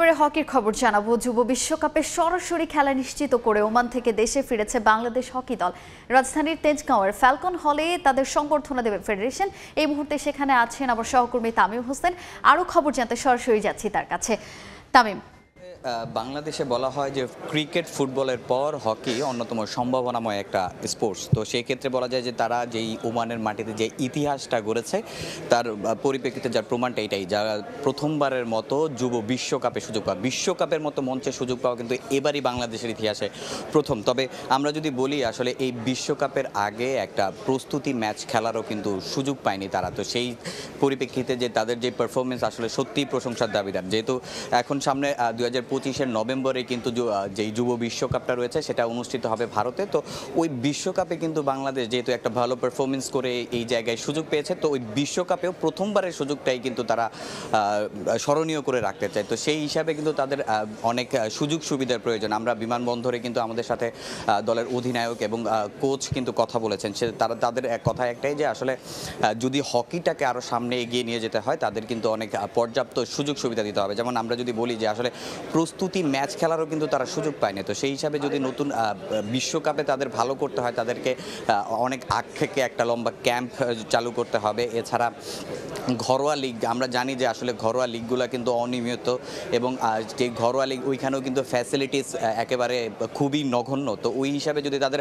এবারে হকির খবর জানাবো। যুব বিশ্বকাপে সরাসরি খেলা নিশ্চিত করে ওমান থেকে দেশে ফিরেছে বাংলাদেশ হকি দল। রাজধানীর তেজগাঁওয়ের ফ্যালকন হলে তাদের সংবর্ধনা দেবে ফেডারেশন। এই মুহূর্তে সেখানে আছেন আমার সহকর্মী তামিম হোসেন। আরও খবর জানতে সরাসরি যাচ্ছি তার কাছে। তামিম, বাংলাদেশে বলা হয় যে ক্রিকেট ফুটবলের পর হকি অন্যতম সম্ভাবনাময় একটা স্পোর্টস। তো সেই ক্ষেত্রে বলা যায় যে তারা যেই ওমানের মাটিতে যে ইতিহাসটা গড়েছে তার পরিপ্রেক্ষিতে যার প্রমাণটা এটাই, যারা প্রথমবারের মতো যুব বিশ্বকাপে সুযোগ পাওয়া, বিশ্বকাপের মতো মঞ্চে সুযোগ পাওয়া কিন্তু এবারই বাংলাদেশের ইতিহাসে প্রথম। তবে আমরা যদি বলি আসলে এই বিশ্বকাপের আগে একটা প্রস্তুতি ম্যাচ খেলারও কিন্তু সুযোগ পায়নি তারা। তো সেই পরিপ্রেক্ষিতে যে তাদের যে পারফরমেন্স আসলে সত্যিই প্রশংসার দাবিদার। যেহেতু এখন সামনে 2025 নভেম্বরে কিন্তু যেই যুব বিশ্বকাপটা রয়েছে সেটা অনুষ্ঠিত হবে ভারতে। তো ওই বিশ্বকাপে কিন্তু বাংলাদেশ যেহেতু একটা ভালো পারফরমেন্স করে এই জায়গায় সুযোগ পেয়েছে, তো ওই বিশ্বকাপেও প্রথমবারের সুযোগটাই কিন্তু তারা স্মরণীয় করে রাখতে চায়। তো সেই হিসাবে কিন্তু তাদের অনেক সুযোগ সুবিধার প্রয়োজন। আমরা বিমানবন্দরে কিন্তু আমাদের সাথে দলের অধিনায়ক এবং কোচ কিন্তু কথা বলেছেন। তাদের কথা একটাই যে আসলে যদি হকিটাকে আরও সামনে এগিয়ে নিয়ে যেতে হয় তাদের কিন্তু অনেক পর্যাপ্ত সুযোগ সুবিধা দিতে হবে। যেমন আমরা যদি বলি যে আসলে প্রস্তুতি ম্যাচ খেলারও কিন্তু তারা সুযোগ পায়নি। তো সেই হিসাবে যদি নতুন বিশ্বকাপে তাদের ভালো করতে হয় তাদেরকে অনেক আগ থেকে একটা লম্বা ক্যাম্প চালু করতে হবে। এছাড়া ঘরোয়া লিগ, আমরা জানি যে আসলে ঘরোয়া লিগগুলো কিন্তু অনিয়মিত এবং যে ঘরোয়া লিগ ওইখানেও কিন্তু ফ্যাসিলিটিস একেবারে খুবই নগণ্য। তো ওই হিসাবে যদি তাদের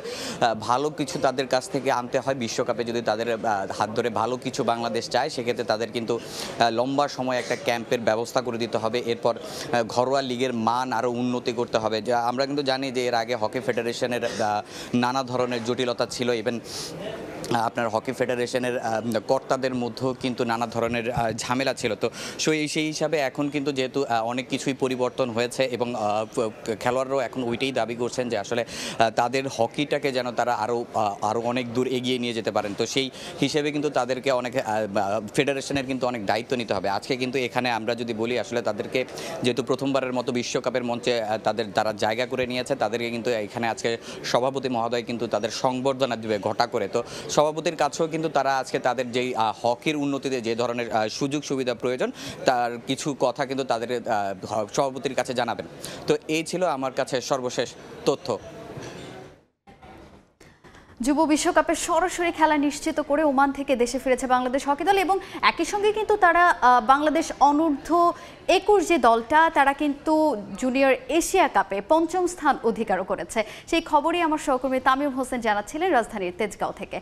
ভালো কিছু তাদের কাছ থেকে আনতে হয় বিশ্বকাপে, যদি তাদের হাত ধরে ভালো কিছু বাংলাদেশ চায়, সেক্ষেত্রে তাদের কিন্তু লম্বা সময় একটা ক্যাম্পের ব্যবস্থা করে দিতে হবে। এরপর ঘরোয়া লিগের মান আরও উন্নতি করতে হবে। যা আমরা কিন্তু জানি যে এর আগে হকি ফেডারেশনের নানা ধরনের জটিলতা ছিল। ইভেন আপনার হকি ফেডারেশনের কর্তাদের মধ্যেও কিন্তু নানা ধরনের ঝামেলা ছিল। তো সেই হিসাবে এখন কিন্তু যেহেতু অনেক কিছুই পরিবর্তন হয়েছে এবং খেলোয়াড়রাও এখন ওইটাই দাবি করছেন যে আসলে তাদের হকিটাকে যেন তারা আরও অনেক দূর এগিয়ে নিয়ে যেতে পারেন। তো সেই হিসেবে কিন্তু তাদেরকে অনেক ফেডারেশনের কিন্তু অনেক দায়িত্ব নিতে হবে। আজকে কিন্তু এখানে আমরা যদি বলি আসলে তাদেরকে যেহেতু প্রথমবারের মতো বিশ্বকাপের মঞ্চে তারা জায়গা করে নিয়েছে, তাদেরকে কিন্তু এখানে আজকে সভাপতি মহোদয় কিন্তু তাদের সংবর্ধনা দিবে ঘটা করে। তো সভাপতির কাছেও কিন্তু তারা আজকে তাদের যেই হকির উন্নতিতে যে ধরনের সুযোগ সুবিধা প্রয়োজন তার কিছু কথা কিন্তু তাদের সভাপতির কাছে জানাবেন। তো এই ছিল আমার কাছে সর্বশেষ তথ্য। যুব বিশ্বকাপের সরাসরি খেলা নিশ্চিত করে ওমান থেকে দেশে ফিরেছে বাংলাদেশ হকি দল এবং একই সঙ্গে কিন্তু তারা বাংলাদেশ অনূর্ধ্ব 21 যে দলটা তারা কিন্তু জুনিয়র এশিয়া কাপে 5ম স্থান অধিকারও করেছে। সেই খবরই আমার সহকর্মী তামিম হোসেন জানাচ্ছিলেন রাজধানীর তেজগাঁও থেকে।